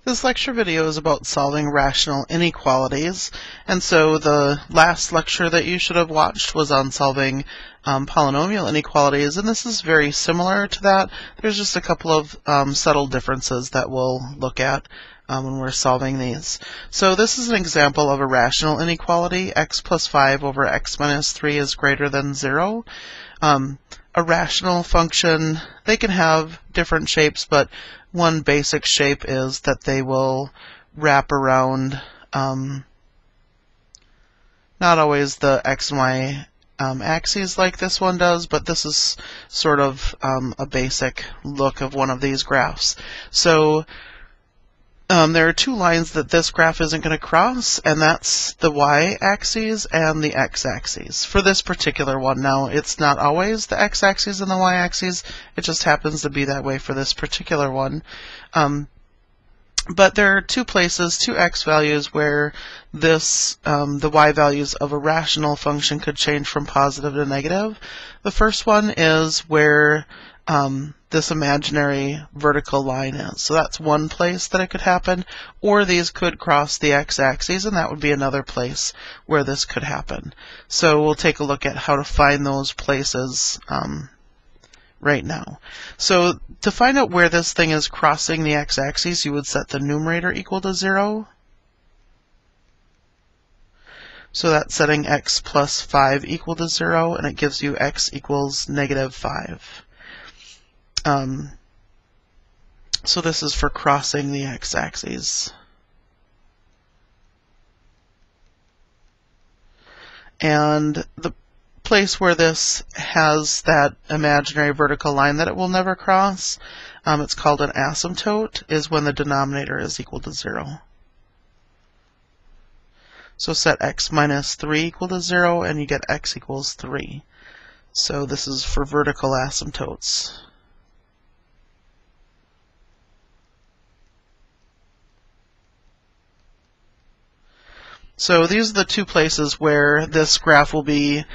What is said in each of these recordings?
This lecture video is about solving rational inequalities, and so the last lecture that you should have watched was on solving polynomial inequalities, and this is very similar to that. There's just a couple of subtle differences that we'll look at when we're solving these. So this is an example of a rational inequality. X plus 5 over x minus 3 is greater than 0. A rational function, they can have different shapes, but one basic shape is that they will wrap around not always the x and y axes like this one does, but this is sort of a basic look of one of these graphs. So there are two lines that this graph isn't going to cross, and that's the y-axis and the x-axis. For this particular one, now it's not always the x-axis and the y-axis, it just happens to be that way for this particular one. But there are two places, two x values, where this the y values of a rational function could change from positive to negative. The first one is where this imaginary vertical line is. So that's one place that it could happen, or these could cross the x-axis, and that would be another place where this could happen. So we'll take a look at how to find those places right now. So to find out where this thing is crossing the x-axis, you would set the numerator equal to 0. So that's setting x plus 5 equal to 0, and it gives you x equals negative 5. So this is for crossing the x-axis. And the place where this has that imaginary vertical line that it will never cross, it's called an asymptote, is when the denominator is equal to 0. So set x minus 3 equal to 0, and you get x equals 3. So this is for vertical asymptotes. So these are the two places where this graph will be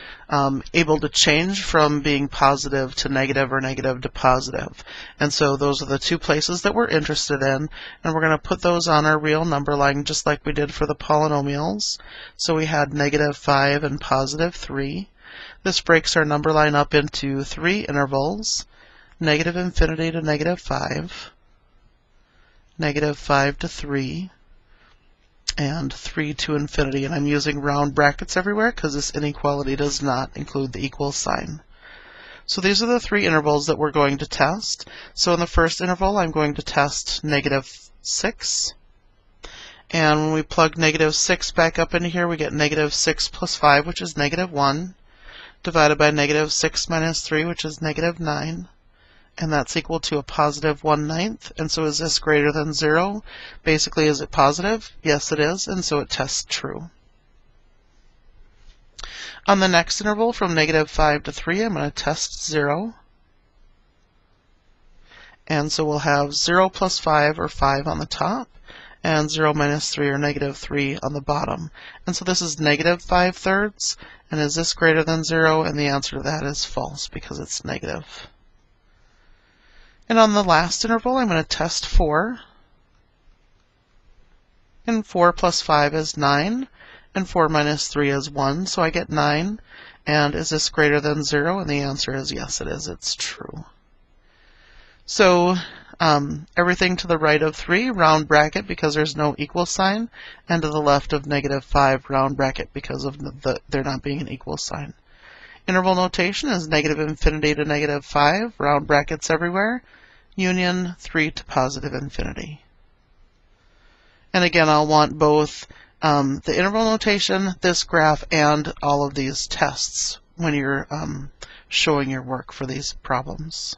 able to change from being positive to negative or negative to positive. And so those are the two places that we're interested in, and we're going to put those on our real number line just like we did for the polynomials. So we had negative 5 and positive 3. This breaks our number line up into three intervals: negative infinity to negative 5, negative 5 to 3, and 3 to infinity. And I'm using round brackets everywhere because this inequality does not include the equal sign. So these are the three intervals that we're going to test. So in the first interval, I'm going to test negative 6. And when we plug negative 6 back up into here, we get negative 6 plus 5, which is negative 1, divided by negative 6 minus 3, which is negative 9. And that's equal to a positive 1/9. And so is this greater than 0? Basically, is it positive? Yes, it is, and so it tests true. On the next interval, from negative 5 to 3, I'm going to test 0. And so we'll have 0 plus 5, or 5, on the top, and 0 minus 3, or negative 3, on the bottom. And so this is negative 5/3. And is this greater than 0? And the answer to that is false, because it's negative. And on the last interval, I'm going to test 4. And 4 plus 5 is 9. And 4 minus 3 is 1, so I get 9. And is this greater than 0? And the answer is yes, it is. It's true. So everything to the right of 3, round bracket because there's no equal sign. And to the left of negative 5, round bracket because of there not being an equal sign. Interval notation is negative infinity to negative 5, round brackets everywhere, union 3 to positive infinity. And again, I'll want both the interval notation, this graph, and all of these tests when you're showing your work for these problems.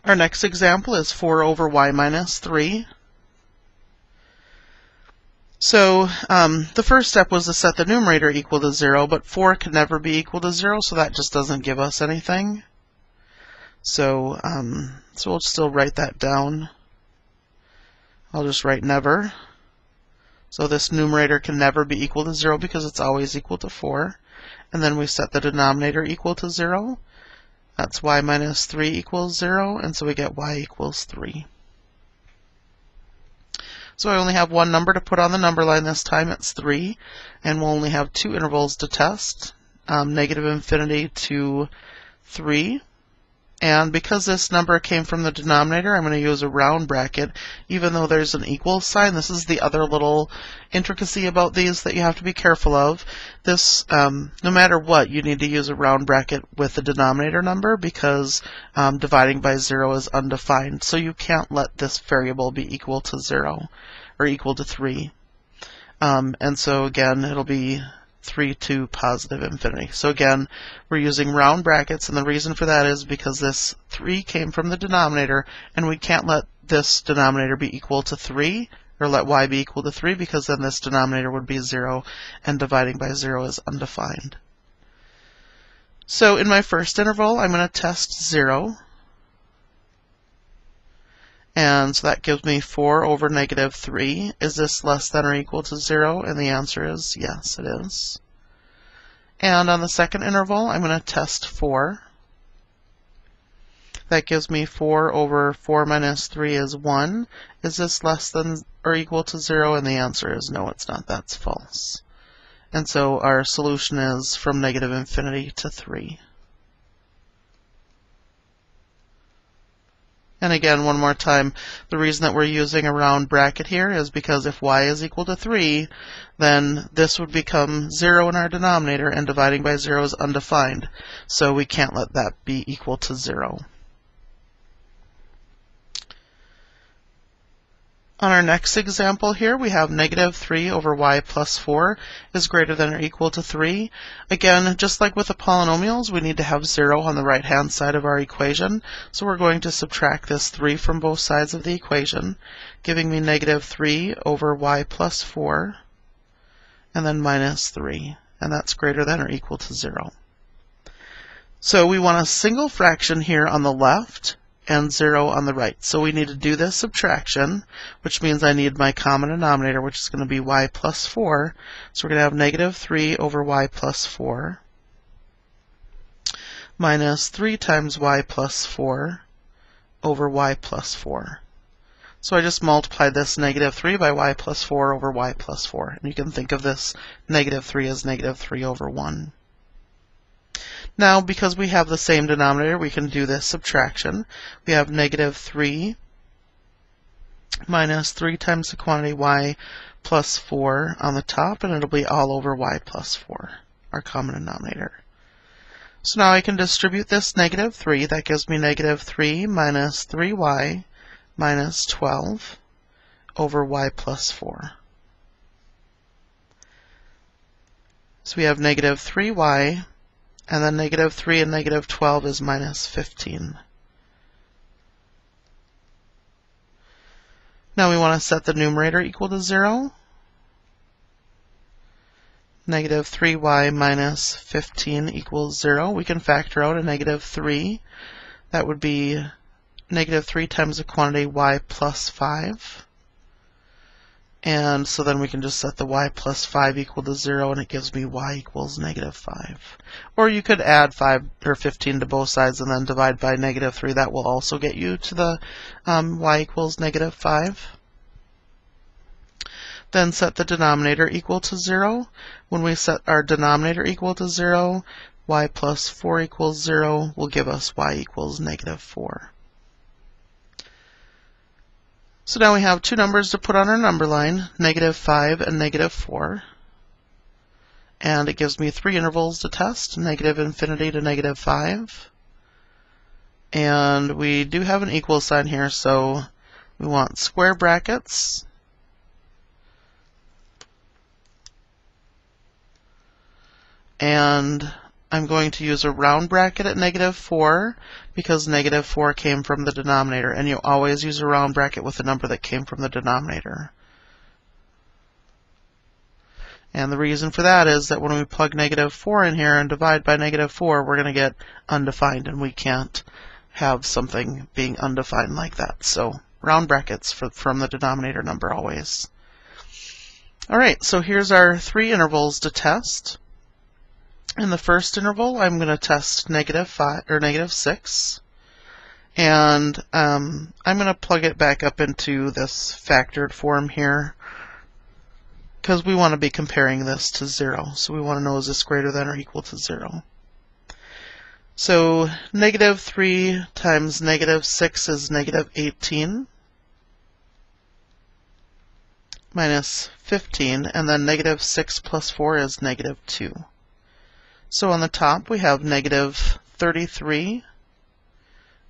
Our next example is 4 over y minus 3. So the first step was to set the numerator equal to 0, but 4 can never be equal to 0, so that just doesn't give us anything. So, so we'll still write that down. I'll just write never. So this numerator can never be equal to 0 because it's always equal to 4. And then we set the denominator equal to 0. That's y minus 3 equals 0, and so we get y equals 3. So I only have one number to put on the number line this time, it's 3, and we'll only have two intervals to test, negative infinity to 3. And because this number came from the denominator, I'm going to use a round bracket, even though there's an equal sign. This is the other little intricacy about these that you have to be careful of. This, no matter what, you need to use a round bracket with the denominator number because dividing by 0 is undefined. So you can't let this variable be equal to 0 or equal to 3. And so again, it'll be 3 to positive infinity. So again, we're using round brackets, and the reason for that is because this 3 came from the denominator, and we can't let this denominator be equal to 3, or let y be equal to 3, because then this denominator would be 0, and dividing by 0 is undefined. So in my first interval, I'm going to test 0. And so that gives me 4 over negative 3. Is this less than or equal to 0? And the answer is yes, it is. And on the second interval, I'm going to test 4. That gives me 4 over 4 minus 3 is 1. Is this less than or equal to 0? And the answer is no, it's not. That's false. And so our solution is from negative infinity to 3. And again, one more time, the reason that we're using a round bracket here is because if y is equal to 3, then this would become 0 in our denominator, and dividing by 0 is undefined. So we can't let that be equal to 0. On our next example here, we have negative 3 over y plus 4 is greater than or equal to 3. Again, just like with the polynomials, we need to have 0 on the right-hand side of our equation. So we're going to subtract this 3 from both sides of the equation, giving me negative 3 over y plus 4, and then minus 3. And that's greater than or equal to 0. So we want a single fraction here on the left, and 0 on the right. So we need to do this subtraction, which means I need my common denominator, which is going to be y plus 4. So we're going to have negative 3 over y plus 4 minus 3 times y plus 4 over y plus 4. So I just multiplied this negative 3 by y plus 4 over y plus 4. And you can think of this negative 3 as negative 3 over 1. Now, because we have the same denominator, we can do this subtraction. We have negative 3 minus 3 times the quantity y plus 4 on the top, and it'll be all over y plus 4, our common denominator. So now I can distribute this negative 3. That gives me negative 3 minus 3y minus 12 over y plus 4. So we have negative 3y, and then negative 3 and negative 12 is minus 15. Now we want to set the numerator equal to 0. Negative 3y minus 15 equals 0. We can factor out a negative 3. That would be negative 3 times the quantity y plus 5. And so then we can just set the y plus 5 equal to 0, and it gives me y equals negative 5. Or you could add 5 or 15 to both sides and then divide by negative 3. That will also get you to the y equals negative 5. Then set the denominator equal to 0. When we set our denominator equal to 0, y plus 4 equals 0 will give us y equals negative 4. So now we have two numbers to put on our number line, negative 5 and negative 4. And it gives me three intervals to test, negative infinity to negative 5. And we do have an equal sign here, so we want square brackets. And I'm going to use a round bracket at negative 4 because negative 4 came from the denominator, and you always use a round bracket with the number that came from the denominator. And the reason for that is that when we plug negative 4 in here and divide by negative 4, we're going to get undefined, and we can't have something being undefined like that. So round brackets from the denominator number always. All right, so here's our three intervals to test. In the first interval, I'm going to test -5 or -6. And I'm going to plug it back up into this factored form here because we want to be comparing this to 0. So we want to know, is this greater than or equal to 0? So -3 times -6 is -18 minus 15, and then -6 plus 4 is -2. So on the top we have -33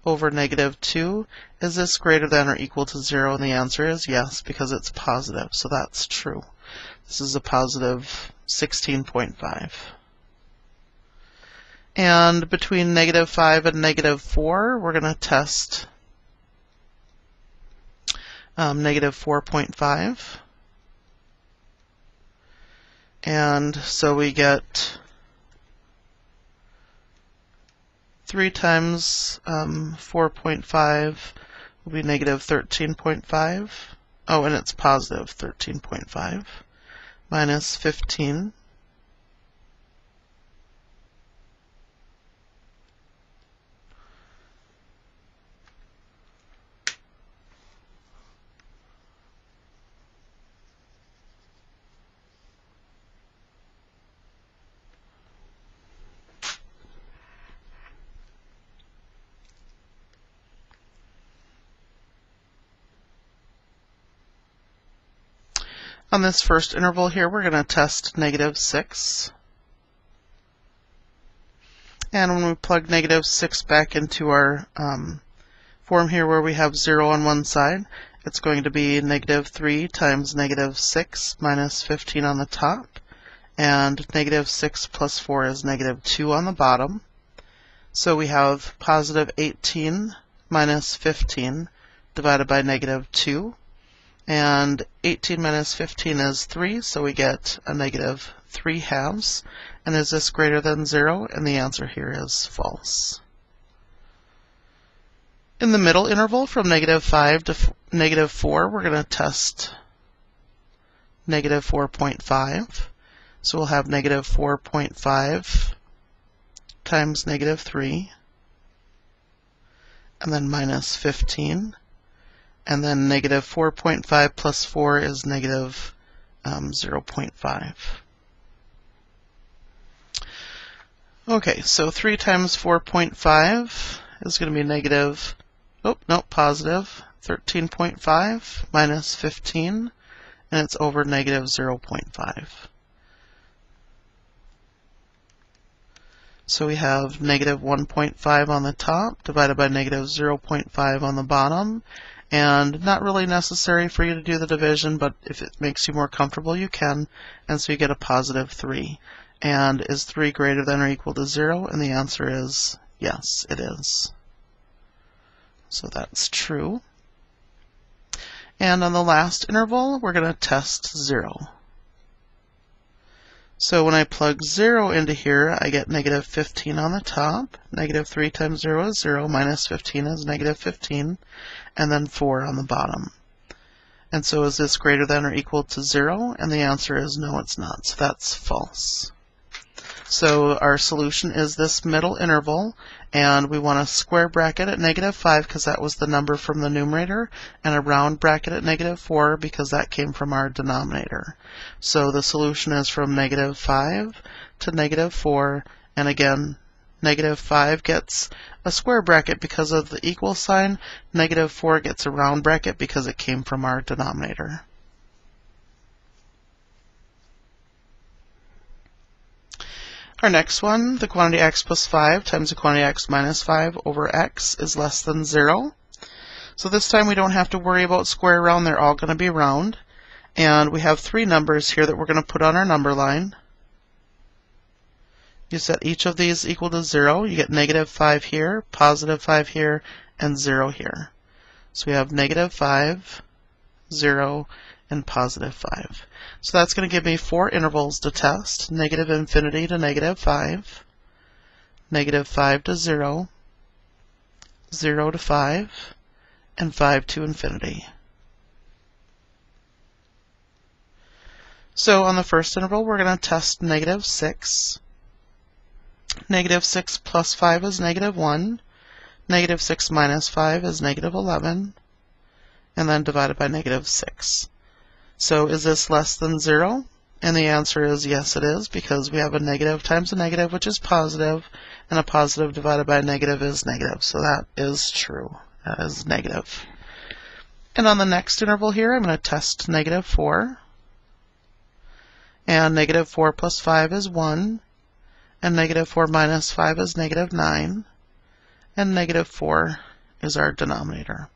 over -2. Is this greater than or equal to 0? And the answer is yes, because it's positive, so that's true. This is a positive 16.5. And between -5 and -4, we're going to test -4.5. And so we get 3 times 4.5 will be -13.5. Oh, and it's positive 13.5 minus 15. On this first interval here, we're going to test -6. And when we plug -6 back into our form here where we have 0 on one side, it's going to be -3 times -6 minus 15 on the top, and -6 plus 4 is -2 on the bottom. So we have positive 18 minus 15 divided by -2. And 18 minus 15 is 3, so we get a -3/2. And is this greater than 0? And the answer here is false. In the middle interval from -5 to -4, we're going to test -4.5. So we'll have -4.5 times -3, and then minus 15. And then -4.5 plus 4 is -0.5. Okay, so 3 times 4.5 is going to be positive 13.5 minus 15, and it's over -0.5. So we have -1.5 on the top divided by -0.5 on the bottom. And not really necessary for you to do the division, but if it makes you more comfortable, you can. And so you get a positive 3. And is 3 greater than or equal to 0? And the answer is yes, it is. So that's true. And on the last interval, we're going to test 0. So when I plug 0 into here, I get -15 on the top. -3 times 0 is 0, minus 15 is -15, and then 4 on the bottom. And so is this greater than or equal to 0? And the answer is no, it's not. So that's false. So our solution is this middle interval, and we want a square bracket at -5 because that was the number from the numerator, and a round bracket at -4 because that came from our denominator. So the solution is from -5 to -4, and again, -5 gets a square bracket because of the equal sign, -4 gets a round bracket because it came from our denominator. Our next one, the quantity x plus 5 times the quantity x minus 5 over x is less than 0. So this time we don't have to worry about square round, they're all going to be round. And we have 3 numbers here that we're going to put on our number line. You set each of these equal to 0. You get -5 here, positive 5 here, and 0 here. So we have -5, 0, and positive 5. So that's going to give me 4 intervals to test: -infinity to -5, -5 to 0, 0 to 5, and 5 to infinity. So on the first interval, we're going to test -6. Negative 6 plus 5 is negative 1. Negative 6 minus 5 is negative 11. And then divided by negative 6. So is this less than 0? And the answer is yes, it is, because we have a negative times a negative, which is positive, and a positive divided by a negative is negative. So that is true. That is negative. And on the next interval here, I'm going to test negative 4. And negative 4 plus 5 is 1. And negative 4 minus 5 is negative 9. And negative 4 is our denominator.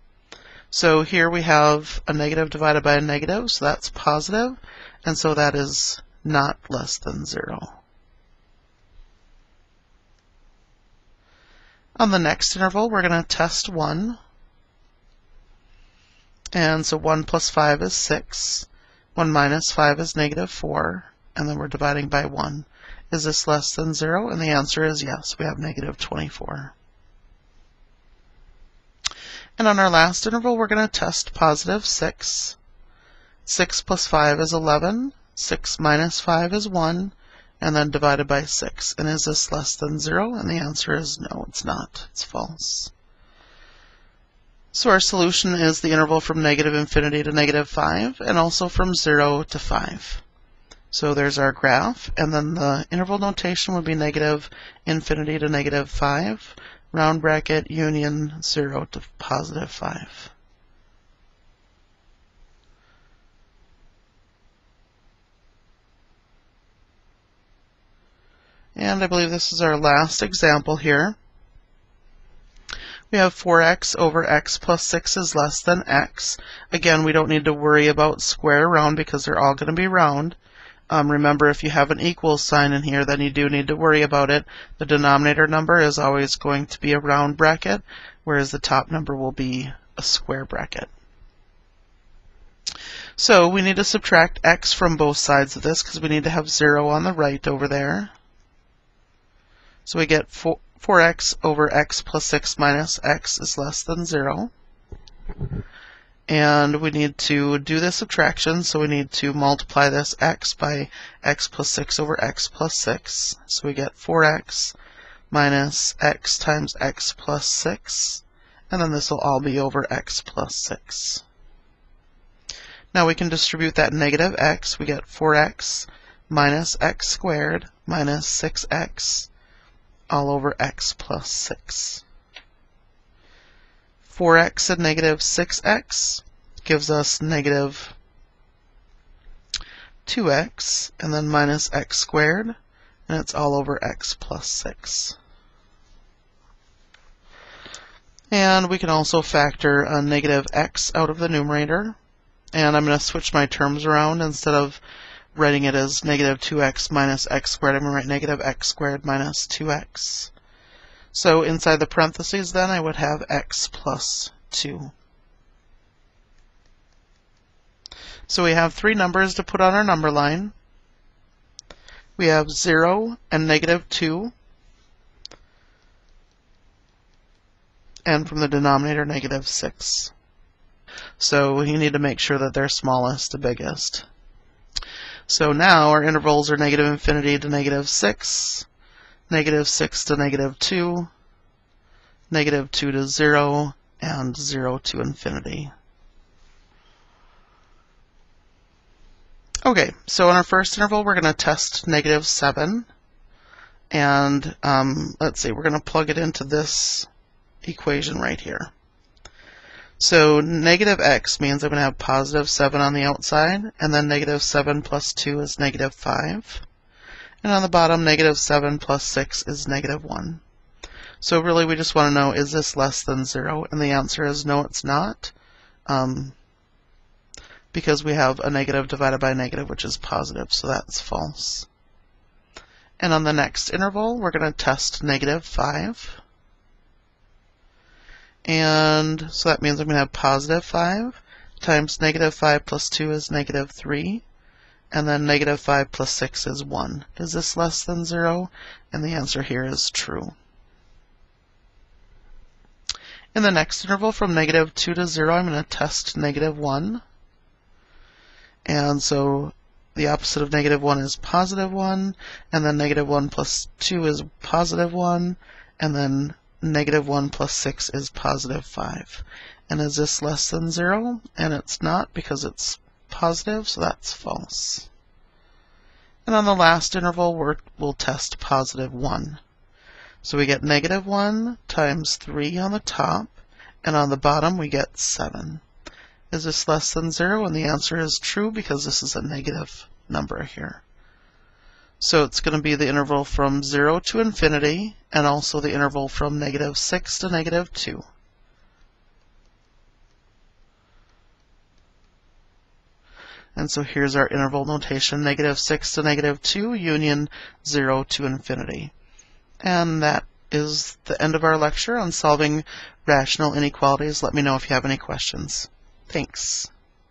So here we have a negative divided by a negative, so that's positive, and so that is not less than 0. On the next interval, we're going to test 1. And so 1 plus 5 is 6. 1 minus 5 is negative 4. And then we're dividing by 1. Is this less than 0? And the answer is yes. We have negative 24. And on our last interval, we're going to test positive 6. 6 plus 5 is 11. 6 minus 5 is 1. And then divided by 6. And is this less than 0? And the answer is no, it's not. It's false. So our solution is the interval from negative infinity to negative 5, and also from 0 to 5. So there's our graph, and then the interval notation would be negative infinity to negative 5, round bracket, union, 0 to positive 5. And I believe this is our last example here. We have 4x over x plus 6 is less than x. Again, we don't need to worry about square round because they're all going to be round. Remember, if you have an equals sign in here, then you do need to worry about it. The denominator number is always going to be a round bracket, whereas the top number will be a square bracket. So we need to subtract x from both sides of this because we need to have 0 on the right over there. So we get 4x over x plus 6 minus x is less than 0. And we need to do this subtraction, so we need to multiply this x by x plus 6 over x plus 6. So we get 4x minus x times x plus 6, and then this will all be over x plus 6. Now we can distribute that negative x. We get 4x minus x squared minus 6x all over x plus 6. 4x and negative 6x gives us negative 2x, and then minus x squared, and it's all over x plus 6. And we can also factor a negative x out of the numerator, and I'm going to switch my terms around. Instead of writing it as negative 2x minus x squared, I'm going to write negative x squared minus 2x. So inside the parentheses then I would have x plus 2. So we have three numbers to put on our number line. We have 0 and negative 2, and from the denominator negative 6. So you need to make sure that they're smallest to biggest. So now our intervals are negative infinity to negative 6, negative 6 to negative 2, negative 2 to 0, and 0 to infinity. Okay, so in our first interval we're going to test negative 7, and let's see, we're going to plug it into this equation right here. So negative x means I'm going to have positive 7 on the outside, and then negative 7 plus 2 is negative 5. And on the bottom, negative 7 plus 6 is negative 1. So really we just want to know, is this less than 0? And the answer is no, it's not, because we have a negative divided by a negative, which is positive, so that's false. And on the next interval, we're going to test negative 5. And so that means I'm going to have positive 5 times negative 5 plus 2 is negative 3. And then negative 5 plus 6 is 1. Is this less than 0? And the answer here is true. In the next interval from negative 2 to 0, I'm going to test negative 1. And so the opposite of negative 1 is positive 1, and then negative 1 plus 2 is positive 1, and then negative 1 plus 6 is positive 5. And is this less than 0? And it's not, because it's positive, so that's false. And on the last interval, we'll test positive 1. So we get negative 1 times 3 on the top, and on the bottom we get 7. Is this less than 0? And the answer is true, because this is a negative number here. So it's going to be the interval from 0 to infinity, and also the interval from negative 6 to negative 2. And so here's our interval notation, negative 6 to negative 2, union 0 to infinity. And that is the end of our lecture on solving rational inequalities. Let me know if you have any questions. Thanks.